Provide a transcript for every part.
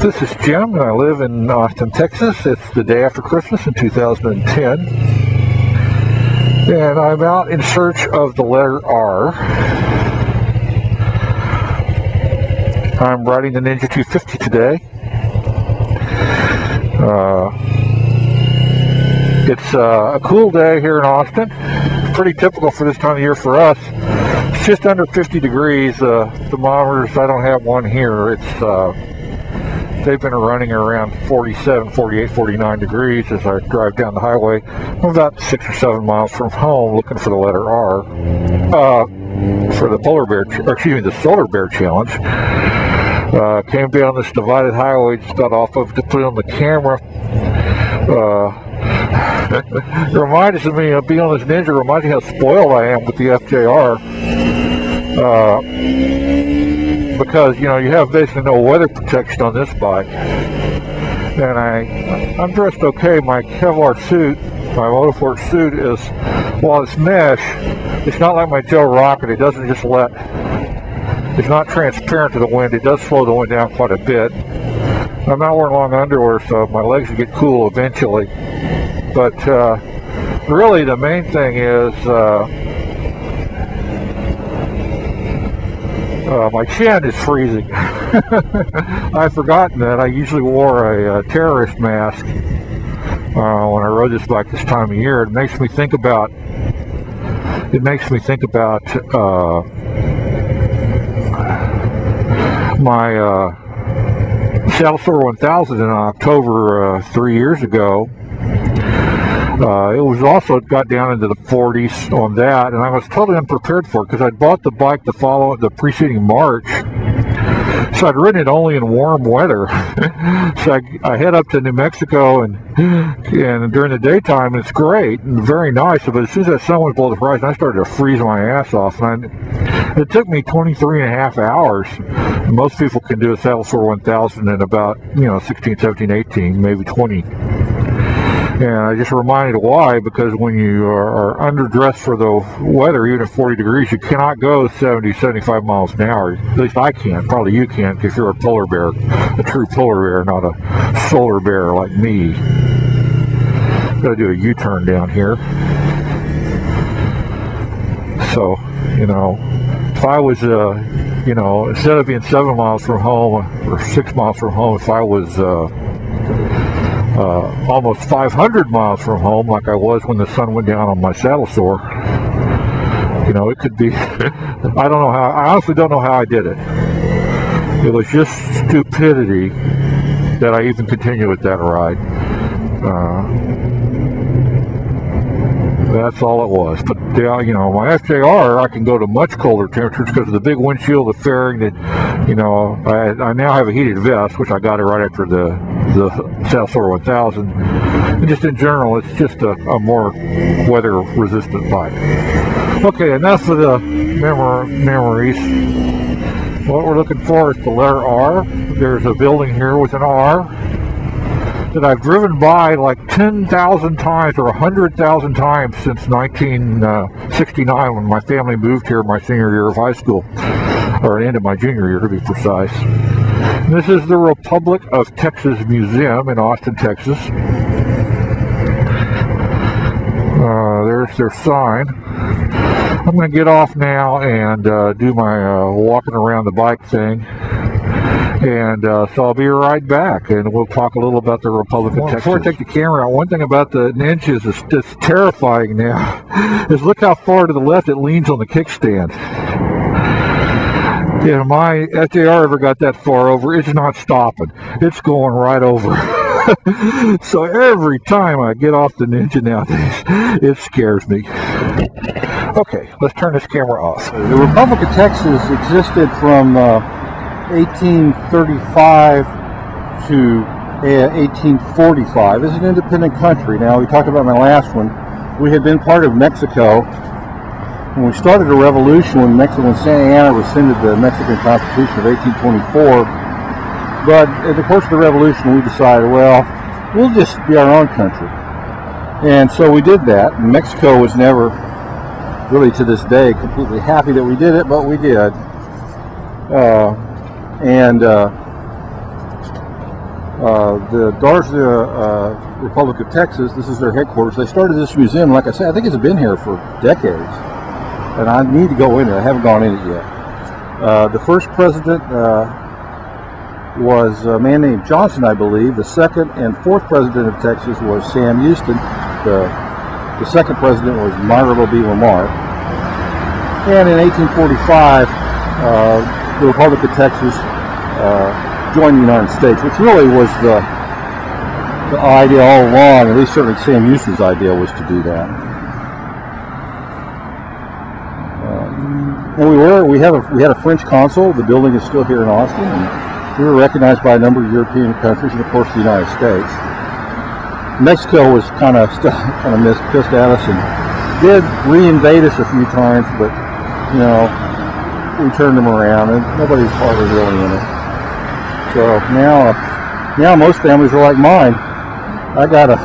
This is Jim, and I live in Austin, Texas. It's the day after Christmas in 2010. And I'm out in search of the letter R. I'm riding the Ninja 250 today. It's a cool day here in Austin. Pretty typical for this time of year for us. It's just under 50 degrees. Thermometers, I don't have one here. They've been running around 47, 48, 49 degrees as I drive down the highway. I'm about 6 or 7 miles from home looking for the letter R for the the Solar Bear Challenge. Came down this divided highway, just got off of to put it on the camera. It reminds me of being on this Ninja, reminds me how spoiled I am with the FJR. Because, you know, you have basically no weather protection on this bike. And I'm dressed okay. My Kevlar suit, my Motorsport suit is, while it's mesh, it's not like my Joe Rocket. It doesn't just it's not transparent to the wind. It does slow the wind down quite a bit. I'm not wearing long underwear, so my legs will get cool eventually. But really the main thing is my chin is freezing. I've forgotten that I usually wore a terrorist mask when I rode this bike this time of year. It makes me think about my Saddle Sore 1000 in October 3 years ago. It was also got down into the 40s on that, and I was totally unprepared for it because I'd bought the bike the preceding March, so I'd ridden it only in warm weather. So I head up to New Mexico, and during the daytime it's great and very nice, but as soon as that sun went below the horizon, I started to freeze my ass off, and it took me 23.5 hours. Most people can do a Saddle Sore 1000 in about 16, 17, 18, maybe 20. And I just reminded why, because when you are underdressed for the weather, even at 40 degrees, you cannot go 70, 75 miles an hour. At least I can't. Probably you can't if you're a polar bear, a true polar bear, not a solar bear like me. Gotta do a U-turn down here. So, if I was, instead of being 7 miles from home or 6 miles from home, if I was almost 500 miles from home, like I was when the sun went down on my Saddle Sore, it could be. I honestly don't know how I did it. It was just stupidity that I even continued with that ride. That's all it was. But my FJR, I can go to much colder temperatures because of the big windshield, the fairing. That I now have a heated vest, which I got it right after the Saddle Sore 1000. And just in general, it's just a more weather-resistant bike. Okay, enough of the memories. What we're looking for is the letter R. There's a building here with an R that I've driven by like 10,000 times or 100,000 times since 1969 when my family moved here my senior year of high school, or the end of my junior year to be precise. And this is the Republic of Texas Museum in Austin, Texas. There's their sign. I'm going to get off now and do my walking around the bike thing. And so I'll be right back, and we'll talk a little about the Republic of Texas. Before I take the camera out, one thing about the Ninjas that's terrifying now is look how far to the left it leans on the kickstand. If my FJR ever got that far over, it's not stopping. It's going right over. So every time I get off the Ninja nowadays, it scares me. Okay, let's turn this camera off. The Republic of Texas existed from 1835 to 1845 as an independent country. Now, we talked about my last one. We had been part of Mexico when we started a revolution when Santa Anna rescinded the Mexican Constitution of 1824. But in the course of the revolution, we decided, well, we'll just be our own country. And so we did that. Mexico was never, really to this day, completely happy that we did it, but we did. The Daughters of the Republic of Texas, this is their headquarters. They started this museum, like I said, I think it's been here for decades. And I need to go in it. I haven't gone in it yet. The first president was a man named Johnson, I believe. The second and fourth president of Texas was Sam Houston. The second president was Myra B. Lamar. And in 1845, the Republic of Texas joined the United States, which really was the idea all along. At least certainly Sam Houston's idea was to do that. And we had a French consul. The building is still here in Austin, and we were recognized by a number of European countries, and of course the United States. Mexico was kind of pissed at us and did re-invade us a few times, but you know, we turned them around, and nobody's hardly really in it. So now most families are like mine. I got a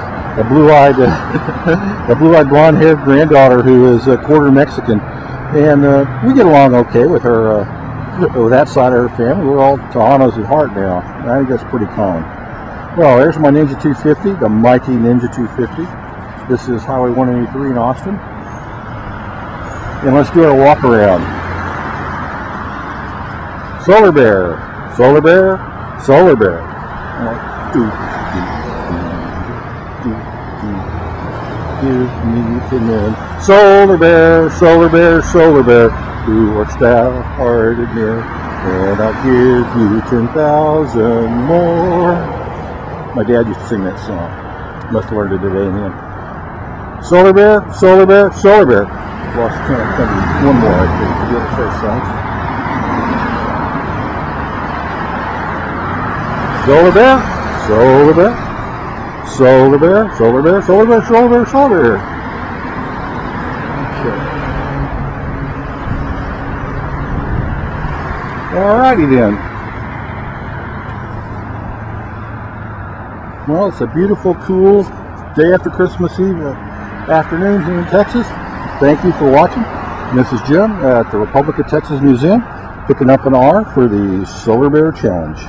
blue-eyed, blonde-haired granddaughter who is a quarter Mexican, and we get along okay with her, with that side of her family. We're all Tejanos at heart now. I think that's pretty common. Well, there's my Ninja 250, the mighty Ninja 250. This is Highway 183 in Austin. And let's do our walk around. Solar Bear, Solar Bear, Solar Bear. Solar Bear, Solar Bear, Solar Bear, who art thou hearted near, and I'll give you 10,000 more. My dad used to sing that song. Must have learned it today in him. Solar Bear, Solar Bear, Solar Bear. Lost count. One more, I think. The other first song. Solar Bear, Solar Bear, Solar Bear, Solar Bear, Solar Bear, Solar Bear, Solar Bear. Okay. Alrighty then. Well, it's a beautiful, cool day after Christmas Eve afternoon here in Texas. Thank you for watching. This is Jim at the Republic of Texas Museum, picking up an R for the Solar Bear Challenge.